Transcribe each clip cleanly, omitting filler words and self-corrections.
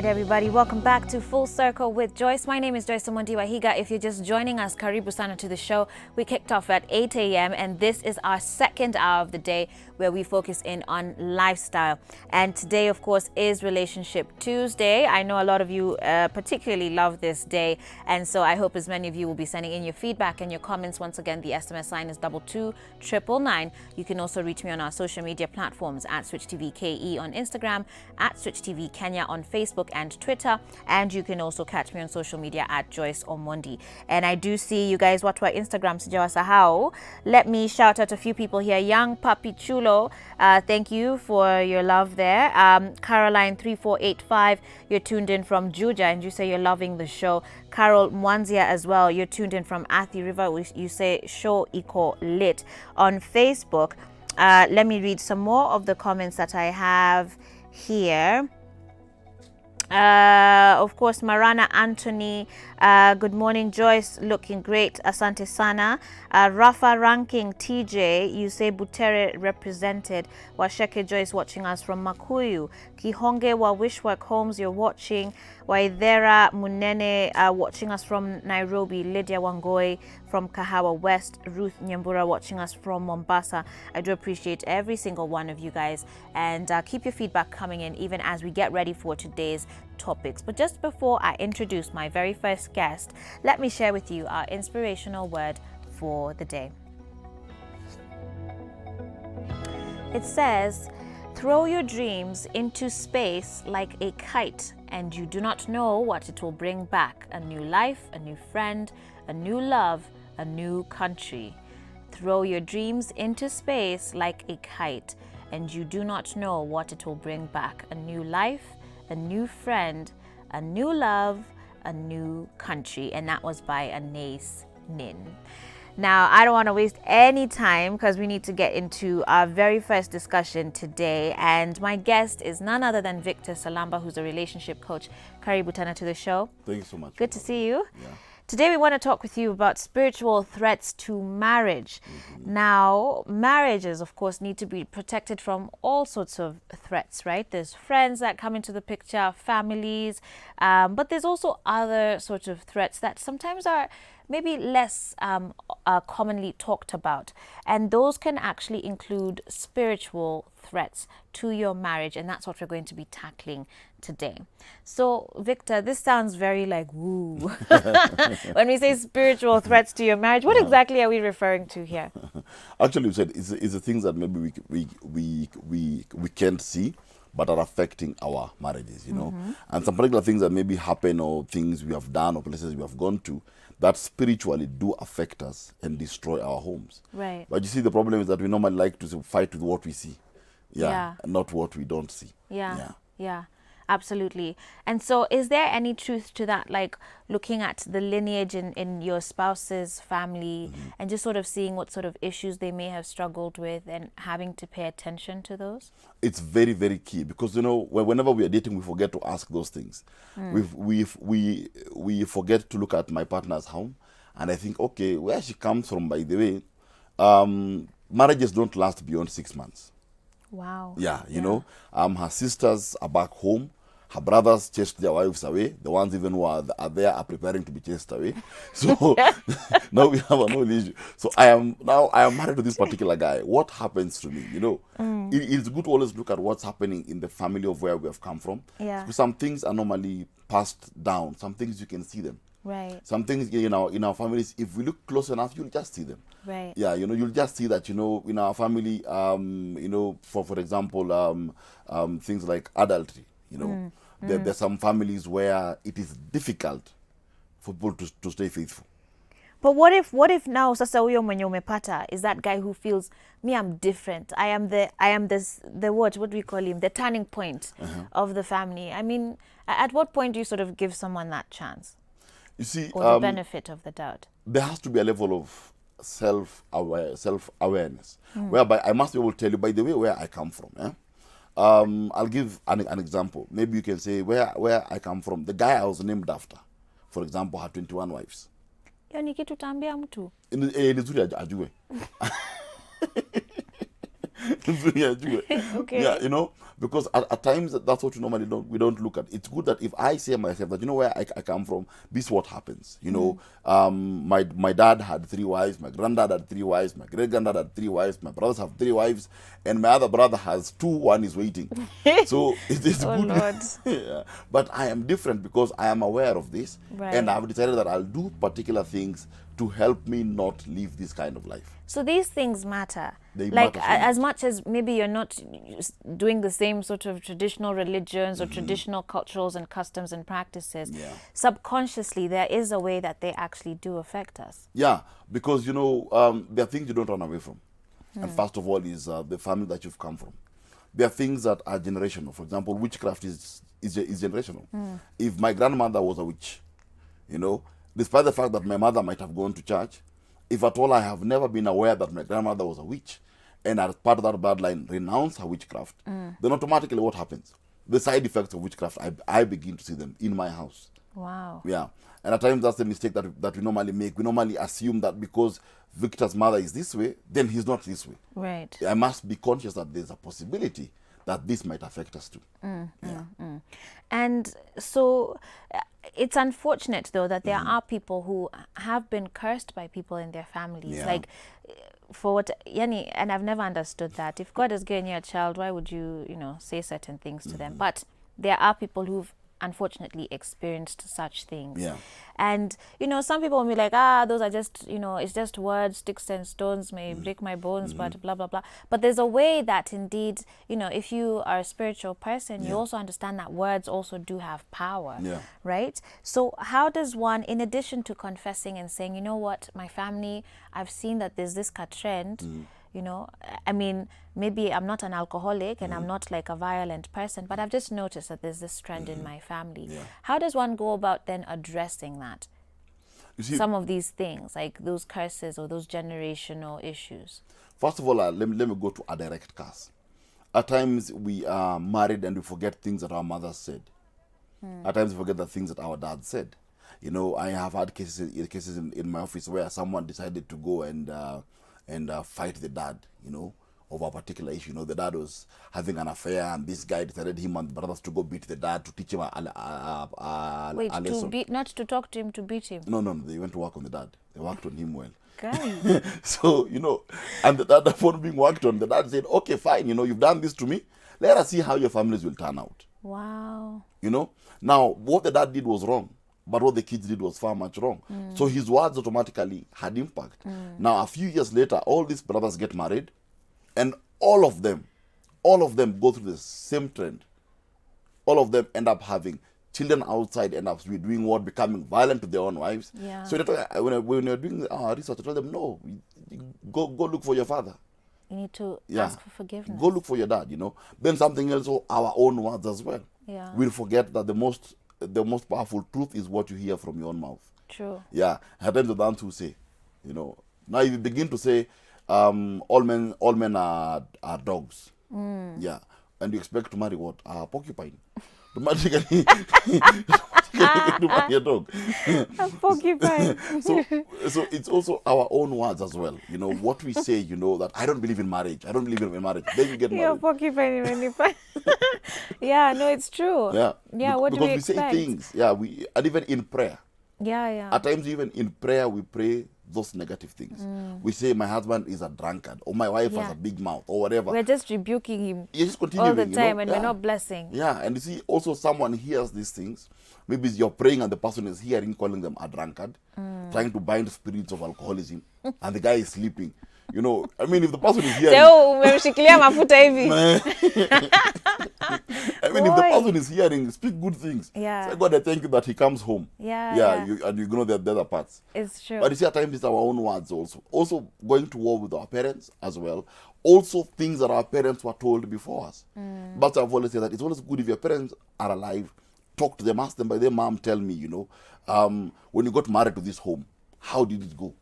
right, everybody, welcome back to Full Circle with Joyce. My name is Joyce Omondi Wahiga. If you're just joining us, karibu sana to the show. We kicked off at 8 a.m. and this is our second hour of the day where we focus in on lifestyle. And today, of course, is Relationship Tuesday. I know a lot of you particularly love this day, and so I hope as many of you will be sending in your feedback and your comments. Once again, the SMS line is 22999. You can also reach me on our social media platforms at SwitchTVKE on Instagram, at SwitchTV Kenya on Facebook and Twitter, and you can also catch me on social media at Joyce Omondi. And I do see you guys watch our Instagram, sijawasahau. Let me shout out a few people here. Young Papi Chulo, thank you for your love there. Caroline 3485, you're tuned in from Juja and you say you're loving the show. Carol Mwanzia as well, you're tuned in from Athi River. You say show iko lit. On Facebook, let me read some more of the comments that I have here. Of course, Marana Anthony, good morning, Joyce, looking great, asante sana. Rafa Ranking TJ, you say Butere represented. Washeke Joyce watching us from Makuyu. Kihonge wa Wishwork Homes, you're watching. Waithera Munene watching us from Nairobi. Lydia Wangoi from Kahawa West. Ruth Nyambura watching us from Mombasa. I do appreciate every single one of you guys, and keep your feedback coming in even as we get ready for today's topics. But just before I introduce my very first guest, let me share with you our inspirational word for the day. It says, throw your dreams into space like a kite, and you do not know what it will bring back. A new life, a new friend, a new love, a new country. Throw your dreams into space like a kite, and you do not know what it will bring back. A new life, a new friend, a new love, a new country. And that was by Anais Nin. Now, I don't want to waste any time because we need to get into our very first discussion today. And my guest is none other than Victor Salamba, who's a relationship coach. Karibu tena to the show. Thank you so much. Good to see you. Yeah. Today we want to talk with you about spiritual threats to marriage. Now, marriages, of course, need to be protected from all sorts of threats, right? There's friends that come into the picture, families, but there's also other sorts of threats that sometimes are maybe less commonly talked about. And those can actually include spiritual threats to your marriage, and that's what we're going to be tackling today. So, Victor, this sounds very like woo. When we say spiritual threats to your marriage, what exactly are we referring to here? Actually, you said it's the things that maybe we can't see, but are affecting our marriages, you know. And some particular things that maybe happen, or things we have done, or places we have gone to, that spiritually do affect us and destroy our homes. Right. But you see, the problem is that we normally like to fight with what we see. Yeah. And not what we don't see. Yeah, absolutely. And so is there any truth to that, like looking at the lineage in your spouse's family and just sort of seeing what sort of issues they may have struggled with and having to pay attention to those? It's very, very key, because, you know, whenever we are dating, we forget to ask those things. We forget to look at my partner's home, and I think, okay, where she comes from, by the way, marriages don't last beyond 6 months. Wow. Yeah, you know, her sisters are back home. Her brothers chased their wives away. The ones even who are there are preparing to be chased away. So now we have an old issue. So I am married to this particular guy. What happens to me? You know, it's good to always look at what's happening in the family of where we have come from. Yeah. Some things are normally passed down. Some things you can see them. Right. Some things in our families, if we look close enough, you'll just see them. Right. Yeah, you know, you'll just see that, you know, in our family, you know, for example, things like adultery, you know. There's some families where it is difficult for people to stay faithful. But what if now sasa huyo mwenye umepata is that guy who feels, me, I'm different. I am the what do we call him? The turning point of the family. I mean, at what point do you sort of give someone that chance? You see, or the benefit of the doubt? There has to be a level of self-awareness, whereby I must be able to tell you, by the way, where I come from. I'll give an example. Maybe you can say where I come from. The guy I was named after, for example, had 21 wives. Hiyo ni kitu tambia mtu. Ni nzuri ajue. Okay. Yeah, you know, Because at times that's what we don't look at. It's good that if I say myself that, you know, where I come from, this is what happens. You know, my dad had 3 wives, my granddad had 3 wives, my great granddad had 3 wives, my brothers have 3 wives, and my other brother has 2, 1 is waiting. So it's Oh good. Lord. Yeah. But I am different because I am aware of this, Right. and I've decided that I'll do particular things to help me not live this kind of life. So these things matter. They Like matter so as much as maybe you're not doing the same sort of traditional religions or traditional cultures and customs and practices, Yeah. subconsciously there is a way that they actually do affect us. Yeah, because you know, there are things you don't run away from. And first of all is the family that you've come from. There are things that are generational. For example, witchcraft is generational. If my grandmother was a witch, you know, despite the fact that my mother might have gone to church, if at all I have never been aware that my grandmother was a witch, and as part of that bloodline renounce her witchcraft, then automatically what happens? The side effects of witchcraft, I begin to see them in my house. Wow. Yeah. And at times that's the mistake that we normally make. We normally assume that because Victor's mother is this way, then he's not this way. Right. I must be conscious that there's a possibility that this might affect us too. And so it's unfortunate though that there are people who have been cursed by people in their families. Yeah. Like for what Yani, and I've never understood that. If God has given you a child, why would you, say certain things to them? But there are people who've unfortunately experienced such things. Yeah. And some people will be like, those are just, it's just words, sticks and stones may break my bones, but blah blah blah. But there's a way that indeed, if you are a spiritual person, you also understand that words also do have power. Yeah. Right? So how does one, in addition to confessing and saying, you know what, my family, I've seen that there's this trend, I mean, maybe I'm not an alcoholic and I'm not like a violent person, but I've just noticed that there's this trend in my family. Yeah. How does one go about then addressing that? You see, Some of these things, like those curses or those generational issues. first of all, let me go to a direct curse. At times we are married and we forget things that our mothers said. At times we forget the things that our dad said. I have had cases in my office where someone decided to go and fight the dad, over a particular issue. The dad was having an affair, and this guy decided him and the brothers to go beat the dad to teach him a Wait, lesson. not to talk to him, to beat him. No, they went to work on the dad. They worked on him well. Guys. So, and the dad, upon being worked on, the dad said, okay, fine, you've done this to me. Let us see how your families will turn out. Wow. Now, what the dad did was wrong, but what the kids did was far much wrong. So his words automatically had impact. Now, a few years later, all these brothers get married, and all of them go through the same trend. All of them end up having children outside, end up doing what? Becoming violent to their own wives. Yeah. So when you're doing research, I tell them, no, go look for your father. You need to Yeah. ask for forgiveness. Go look for your dad, Then something else, our own words as well. Yeah. We'll forget that the most powerful truth is what you hear from your own mouth. True. Yeah. At times the dance who say, now if you begin to say, all men are dogs. Yeah. And you expect to marry what? A porcupine. Automatically to marry a dog. A porcupine. So it's also our own words as well. What we say, that I don't believe in marriage. I don't believe in marriage. Then you get You're married. porcupine when you Yeah, no, it's true. Yeah. Yeah, what do because we we expect? say things. Yeah, and even in prayer. Yeah. At times, even in prayer, we pray those negative things. We say, my husband is a drunkard, or my wife has Yeah. a big mouth, or whatever. We're just rebuking him You're just continuing, all the time, and yeah. we're not blessing. Yeah, and you see, also someone hears these things. Maybe you're praying and the person is hearing, calling them a drunkard, trying to bind spirits of alcoholism, and the guy is sleeping. I mean, if the person is hearing... umemshikilia mafuta hivi. I mean, if the Boy. person is hearing, speak good things. Yeah. Say, God, I thank you that he comes home. Yeah. And you know the other parts. It's true. But you see, at times it's our own words also. Also going to war with our parents as well. Also things that our parents were told before us. But I've always said that it's always good if your parents are alive, talk to them, ask them by their mom, tell me, when you got married to this home, how did it go?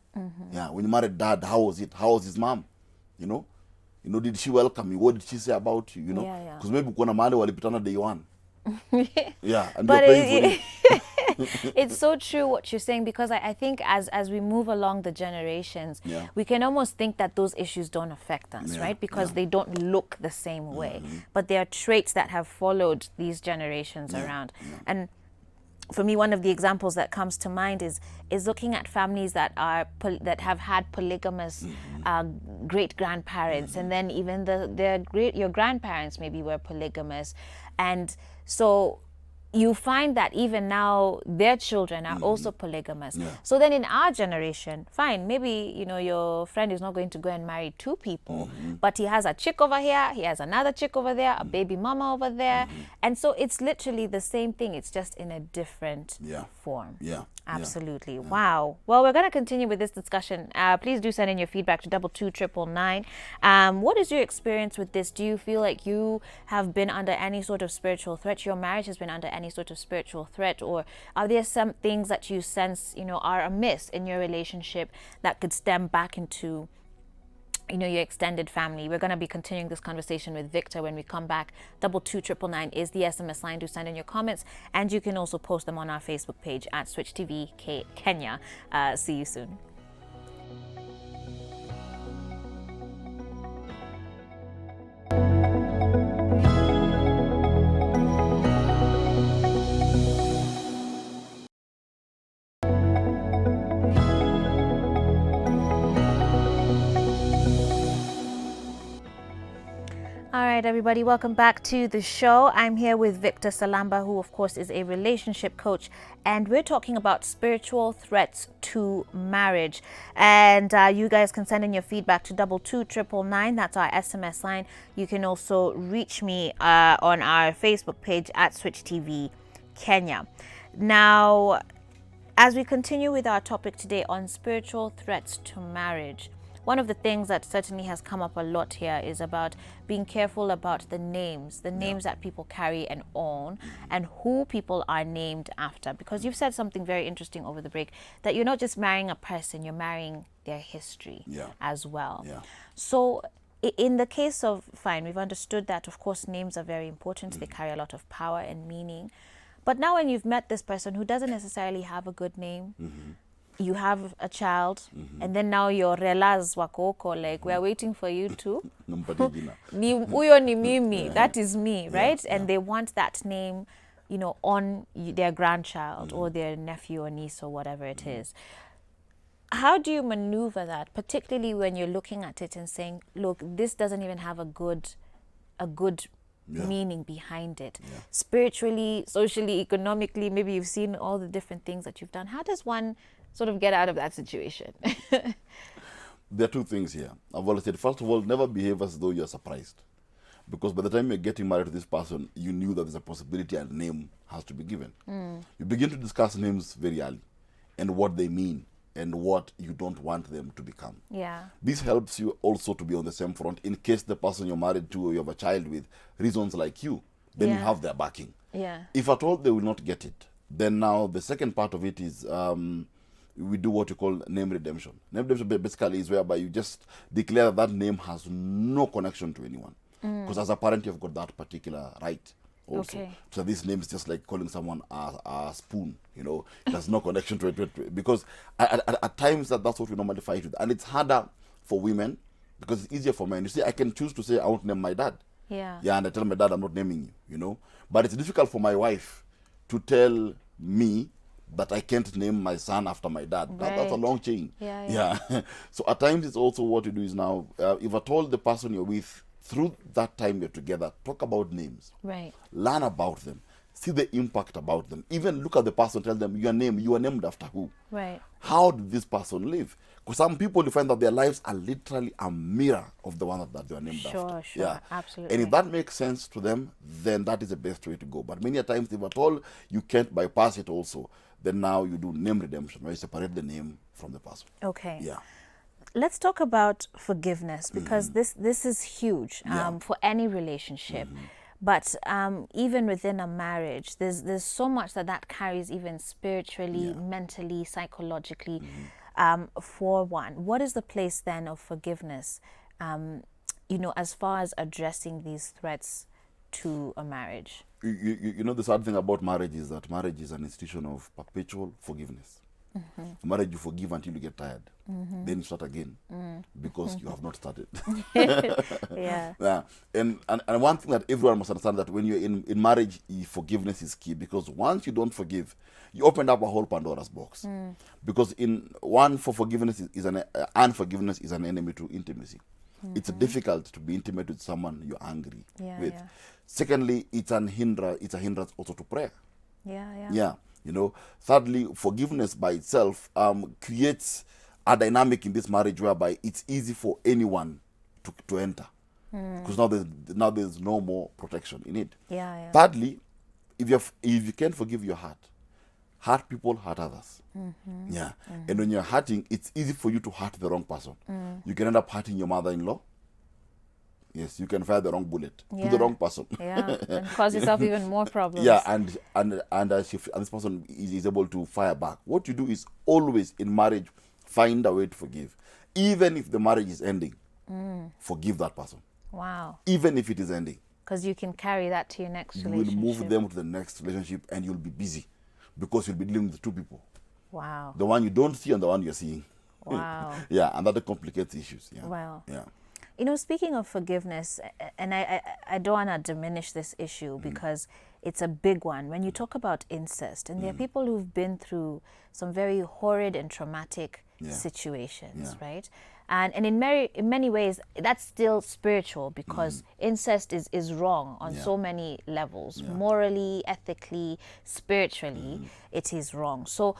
Yeah, when you married dad, how was it? How was his mom? Did she welcome you? What did she say about you? Yeah. Because maybe kuna mahali walipitana day one. Yeah, and But you're paying for it. It's so true what you're saying, because I think as we move along the generations, Yeah. we can almost think that those issues don't affect us, Yeah, right? Because yeah. they don't look the same way. But they are traits that have followed these generations Yeah, around. yeah. And for me, one of the examples that comes to mind is looking at families that that have had polygamous great grandparents, and then even your grandparents maybe were polygamous, and so you find that even now their children are also polygamous. Yeah. So then in our generation, fine, maybe your friend is not going to go and marry two people, but he has a chick over here, he has another chick over there, a baby mama over there, and so it's literally the same thing, it's just in a different Yeah. form. Yeah. Absolutely. Yeah. Wow. Well, we're going to continue with this discussion. Please do send in your feedback to 22999. What is your experience with this? Do you feel like you have been under any sort of spiritual threat? Your marriage has been under any sort of spiritual threat? Or are there some things that you sense, are amiss in your relationship that could stem back into your extended family? We're going to be continuing this conversation with Victor when we come back. 22999 is the SMS line to send in your comments, and you can also post them on our Facebook page at Switch TV Kenya. See you soon. All right, everybody, welcome back to the show. I'm here with Victor Salamba, who, of course, is a relationship coach, and we're talking about spiritual threats to marriage. And you guys can send in your feedback to 22999. That's our SMS line. You can also reach me on our Facebook page at Switch TV Kenya. Now, as we continue with our topic today on spiritual threats to marriage, one of the things that certainly has come up a lot here is about being careful about the names that people carry and own, and who people are named after. Because you've said something very interesting over the break, that you're not just marrying a person, you're marrying their history as well. Yeah. So in the case of, fine, we've understood that, of course, names are very important. They carry a lot of power and meaning. But now when you've met this person who doesn't necessarily have a good name, you have a child, and then now your relas wako huko, like, we're waiting for you to ni huyo ni mimi, that is me, right? And they want that name, on their grandchild or their nephew or niece or whatever it is. How do you maneuver that, particularly when you're looking at it and saying, look, this doesn't even have a good meaning behind it? Spiritually, socially, economically, maybe you've seen all the different things that you've done. How does one sort of get out of that situation? There are two things here. I've always said, first of all, never behave as though you're surprised. Because by the time you're getting married to this person, you knew that there's a possibility a name has to be given. You begin to discuss names very early, and what they mean, and what you don't want them to become. Yeah. This helps you also to be on the same front in case the person you're married to or you have a child with reasons like you, then you have their backing. Yeah. If at all they will not get it, then now the second part of it is we do what you call name redemption. Name redemption basically is whereby you just declare that name has no connection to anyone. Because as a parent, you've got that particular right also. Okay. So this name is just like calling someone a spoon, it has no connection to it. Because at times that's what we normally fight with. And it's harder for women because it's easier for men. You see, I can choose to say I won't name my dad. Yeah. Yeah, and I tell my dad I'm not naming you, But it's difficult for my wife to tell me that I can't name my son after my dad. That's a long chain. Yeah. So at times it's also what you do is now, if at all the person you're with, through that time you're together, talk about names. Right. Learn about them. See the impact about them. Even look at the person, tell them your name, you are named after who? Right. How did this person live? Because some people, you find that their lives are literally a mirror of the one that they are named after. Sure, absolutely. And if that makes sense to them, then that is the best way to go. But many times, if at all you can't bypass it also, then now you do name redemption, where you separate the name from the person. Okay. Yeah. Let's talk about forgiveness, because this is huge for any relationship. But even within a marriage, there's so much that carries, even spiritually, mentally, psychologically, for one. What is the place then of forgiveness, as far as addressing these threats to a marriage? You know, the sad thing about marriage is that marriage is an institution of perpetual forgiveness. Marriage, you forgive until you get tired. Then you start again because you have not started. Yeah. Yeah. And one thing that everyone must understand, that when you're in marriage, forgiveness is key, because once you don't forgive, you open up a whole Pandora's box. Because in one, for forgiveness is an unforgiveness is an enemy to intimacy. It's difficult to be intimate with someone you're angry with. Yeah. Secondly, it's a hindrance also to prayer. Yeah. Yeah, you know. Thirdly, forgiveness by itself creates a dynamic in this marriage whereby it's easy for anyone to enter, because now there's no more protection in it. Yeah. Thirdly, if you can't forgive your hurt people hurt others. Yeah. And when you're hurting, it's easy for you to hurt the wrong person. You can end up hurting your mother-in-law. Yes, you can fire the wrong bullet to the wrong person. Yeah, and cause yourself even more problems. Yeah, and this person is able to fire back. What you do is always in marriage find a way to forgive, even if the marriage is ending. Forgive that person, Wow. even if it is ending. Because you can carry that to your next You will relationship. move them to the next relationship, and you'll be busy because you'll be dealing with two people: Wow. the one you don't see and the one you're seeing. Wow. Yeah, and that complicates issues. Yeah. Wow. Yeah. You know, speaking of forgiveness, and I don't want to diminish this issue because it's a big one. When you talk about incest, and there are people who've been through some very horrid and traumatic situations, right? And in many ways, that's still spiritual, because incest is wrong on so many levels. Morally, ethically, spiritually, it is wrong. So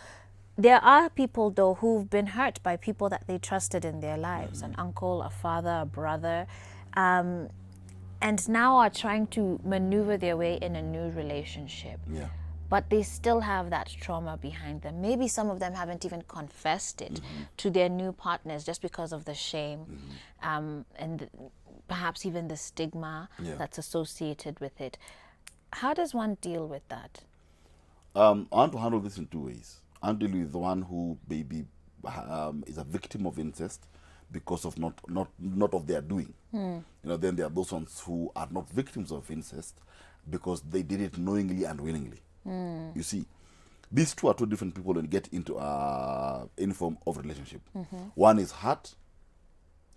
there are people, though, who've been hurt by people that they trusted in their lives, an uncle, a father, a brother, and now are trying to maneuver their way in a new relationship. Yeah. But they still have that trauma behind them. Maybe some of them haven't even confessed it to their new partners just because of the shame and perhaps even the stigma that's associated with it. How does one deal with that? I want to handle this in two ways. I'm dealing with the one who maybe is a victim of incest because of not of their doing. You know, then there are those ones who are not victims of incest because they did it knowingly and willingly. You see, these two are two different people when you get into any form of relationship. One is hurt,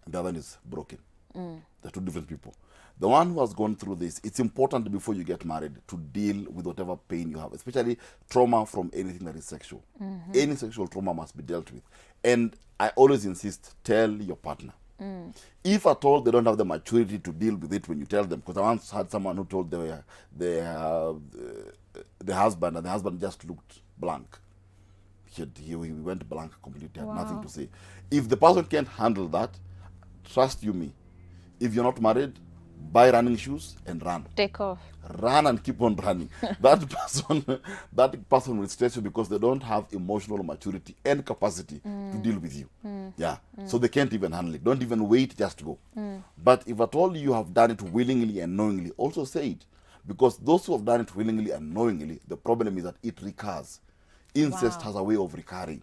and the other is broken. They're two different people. The one who has gone through this, it's important before you get married to deal with whatever pain you have, especially trauma from anything that is sexual. Any sexual trauma must be dealt with. And I always insist, tell your partner. If at all they don't have the maturity to deal with it when you tell them, because I once had someone who told the husband, and the husband just looked blank. He went blank completely, had nothing to say. If the person can't handle that, trust you me, if you're not married, buy running shoes and run. Take off. Run and keep on running. that person will stress you because they don't have emotional maturity and capacity to deal with you. Yeah. So they can't even handle it. Don't even wait, just go. But if at all you have done it willingly and knowingly, also say it. Because those who have done it willingly and knowingly, the problem is that it recurs. Incest has a way of recurring.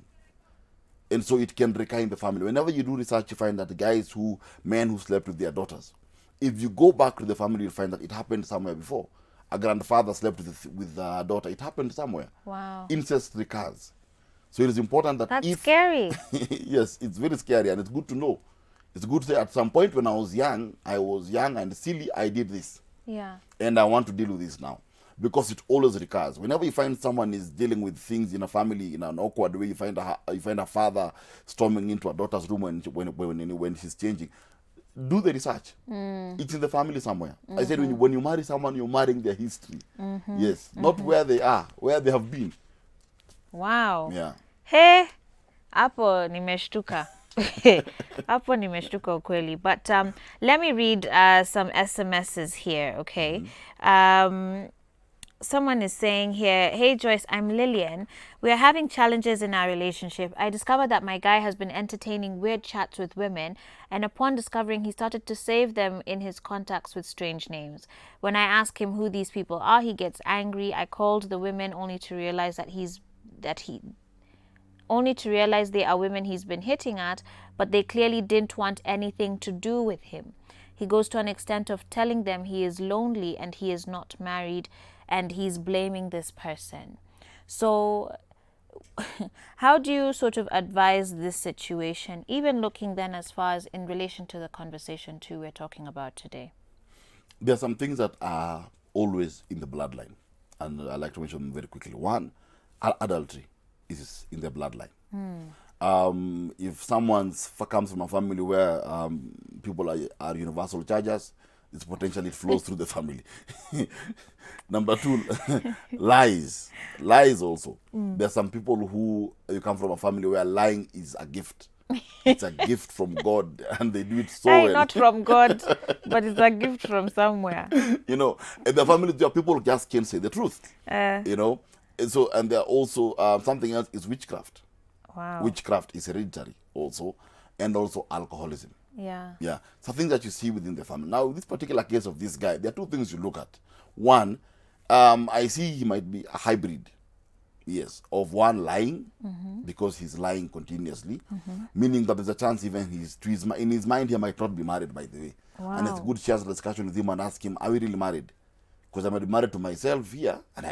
And so it can recur in the family. Whenever you do research, you find that men who slept with their daughters, if you go back to the family, you'll find that it happened somewhere before. A grandfather slept with a daughter. It happened somewhere. Wow. Incest recurs. So it is important that That's scary. Yes, it's very scary, and it's good to know. It's good to say, at some point when I was young and silly, I did this. Yeah. And I want to deal with this now. Because it always recurs. Whenever you find someone is dealing with things in a family in an awkward way, you find a father storming into a daughter's room when she's changing. Do the research. It's in the family somewhere. I said, when you marry someone, you're marrying their history. Yes, not where they are, where they have been. Wow. Yeah. Hey, hapo nimeshtuka. Hapo nimeshtuka ukweli. But let me read some SMSs here, okay? Someone is saying here, hey Joyce, I'm Lillian. We are having challenges in our relationship. I discovered that my guy has been entertaining weird chats with women, and upon discovering, he started to save them in his contacts with strange names. When I ask him who these people are, he gets angry. I called the women only to realize they are women he's been hitting at, but they clearly didn't want anything to do with him. He goes to an extent of telling them he is lonely and he is not married, and he's blaming this person. So how do you sort of advise this situation, even looking then as far as in relation to the conversation too we're talking about today? There are some things that are always in the bloodline, and I like to mention them very quickly. One, adultery is in the bloodline. If comes from a family where people are universal chargers, it's potentially it flows through the family. Number two, lies. Lies also. There are some people who you come from a family where lying is a gift. It's a gift from God, and they do it so Hey, well. not from God, but it's a gift from somewhere. In the family, there are people who just can't say the truth. And there are also something else is witchcraft. Wow. Witchcraft is hereditary also, and also alcoholism. Yeah. So things that you see within the family. Now, this particular case of this guy, there are two things you look at. One, I see he might be a hybrid, yes, of one lying, because he's lying continuously, meaning that there's a chance even in his mind he might not be married, by the way. Wow. And it's a good chance discussion with him and ask him, are we really married? Because I might be married to myself here, and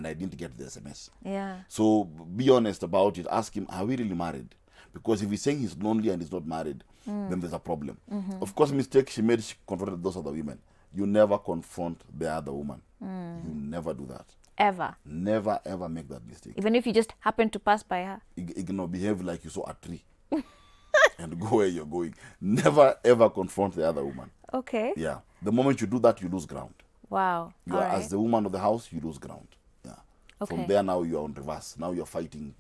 I didn't get the SMS. Yeah. So be honest about it. Ask him, are we really married? Because if he's saying he's lonely and he's not married, then there's a problem. Of course, mistake she made, she confronted those other women. You never confront the other woman. You never do that. Ever. Never, ever make that mistake. Even if you just happen to pass by her. Behave like you saw a tree and go where you're going. Never, ever confront the other woman. Okay. Yeah. The moment you do that, you lose ground. Wow. You are, as the woman of the house, you lose ground. Yeah. Okay. From there, now you are on reverse. Now you're fighting.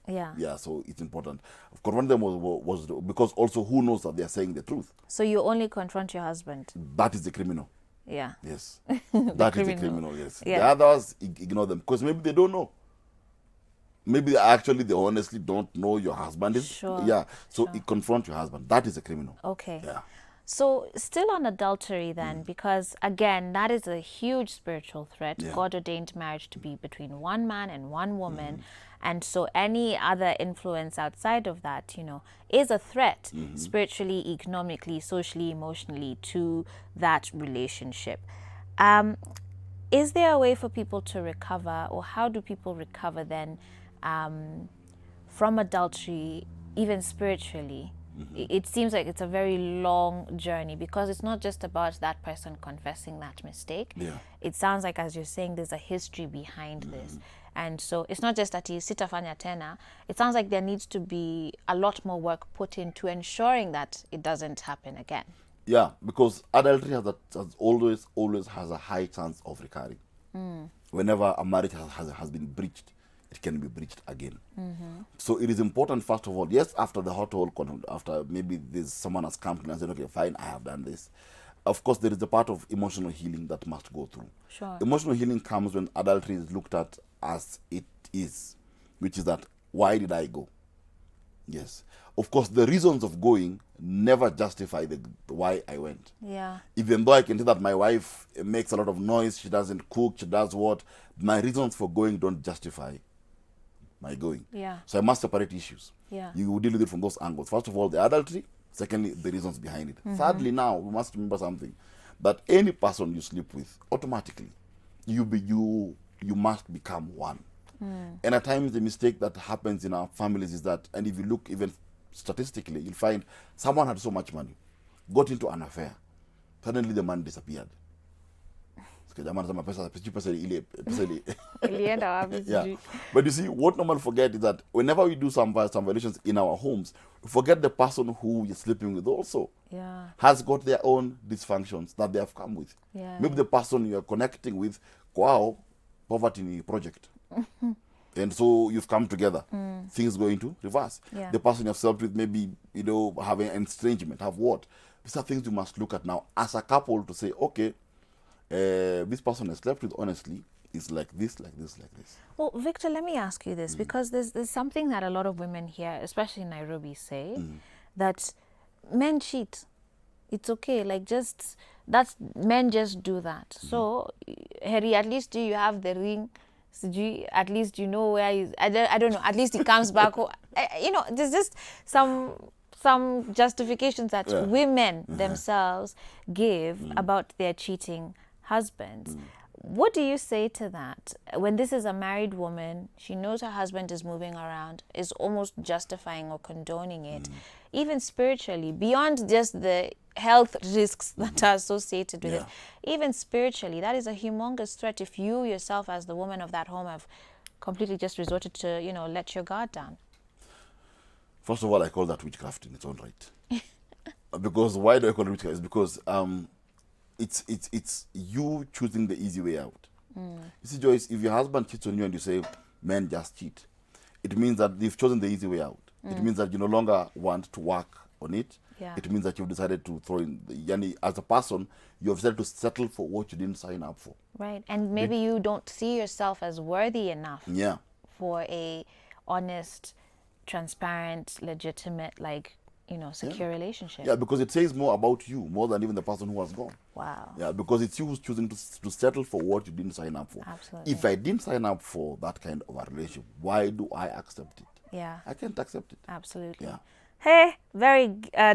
Yeah, so it's important. Confront them was because also who knows that they are saying the truth. So you only confront your husband? That is the criminal. Yeah. Yes. That is the criminal, yes. Yeah. The others, ignore them because maybe they don't know. Maybe they honestly don't know your husband is. Sure. Yeah. So confront your husband. That is a criminal. Okay. Yeah. So still on adultery then, because again, that is a huge spiritual threat. Yeah. God ordained marriage to be between one man and one woman. And so any other influence outside of that, is a threat spiritually, economically, socially, emotionally to that relationship. Is there a way for people to recover, or how do people recover then from adultery, even spiritually? It seems like it's a very long journey, because it's not just about that person confessing that mistake. Yeah. It sounds like, as you're saying, there's a history behind this. And so it's not just that you sitafanya tena. It sounds like there needs to be a lot more work put into ensuring that it doesn't happen again. Yeah, because adultery has always has a high chance of recurring. Whenever a marriage has been breached, it can be breached again. So it is important, first of all, yes, after the hot hole, after maybe someone has come to me and said, okay, fine, I have done this. Of course, there is a part of emotional healing that must go through. Sure. Emotional healing comes when adultery is looked at as it is, which is that, why did I go? Yes. Of course, the reasons of going never justify the why I went. Yeah. Even though I can see that my wife makes a lot of noise, she doesn't cook, she does what, my reasons for going don't justify my going. Yeah. So I must separate issues. Yeah. You will deal with it from those angles. First of all, the adultery. Secondly, the reasons behind it. Thirdly, now we must remember something: that any person you sleep with, automatically, you must become one. And at times, the mistake that happens in our families is that, and if you look even statistically, you'll find someone had so much money, got into an affair, suddenly the man disappeared. Yeah. But you see, what normal forget is that whenever we do some violations in our homes, we forget the person who you're sleeping with also has got their own dysfunctions that they have come with. Yeah. Maybe the person you're connecting with, wow, poverty project. And so you've come together. Things go into reverse. Yeah. The person you've slept with, maybe, have an estrangement, have what? These are things you must look at now as a couple to say, okay, this person I slept with, honestly, is like this, like this, like this. Well, Victor, let me ask you this, because there's something that a lot of women here, especially in Nairobi, say, that men cheat. It's okay, men just do that. So, Harry, at least do you have the ring? At least you know where he's, I don't know, at least he comes back home. There's just some justifications that women themselves give about their cheating husbands. What do you say to that? When this is a married woman, she knows her husband is moving around, is almost justifying or condoning it, even spiritually, beyond just the health risks that are associated with it. Even spiritually, that is a humongous threat if you yourself, as the woman of that home, have completely just resorted to, let your guard down. First of all, I call that witchcraft in its own right. Because why do I call it witchcraft? It's because it's you choosing the easy way out. You see, Joyce, if your husband cheats on you and you say, men just cheat, it means that they've chosen the easy way out. It means that you no longer want to work on it. It means that you've decided to throw in as a person, you have decided to settle for what you didn't sign up for. Right. And maybe you don't see yourself as worthy enough for a honest, transparent, legitimate, secure relationship. Yeah, because it says more about you, more than even the person who has gone. Wow. Yeah, because it's you who's choosing to settle for what you didn't sign up for. Absolutely. If I didn't sign up for that kind of a relationship, why do I accept it? Yeah. I can't accept it. Absolutely. Yeah. Hey, very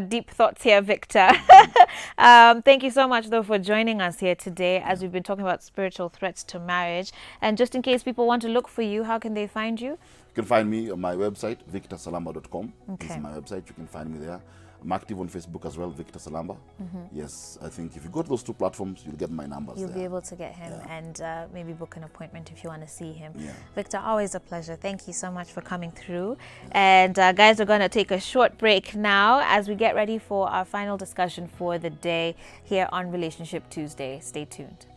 deep thoughts here, Victor. Thank you so much, though, for joining us here today as we've been talking about spiritual threats to marriage. And just in case people want to look for you, how can they find you? You can find me on my website, victorsalamba.com. Okay. This is my website. You can find me there. I'm active on Facebook as well, Victor Salamba. Yes, I think if you go to those two platforms, you'll get my numbers. You'll there. be able to get him and maybe book an appointment if you want to see him. Yeah. Victor, always a pleasure. Thank you so much for coming through. And guys, we're going to take a short break now as we get ready for our final discussion for the day here on Relationship Tuesday. Stay tuned.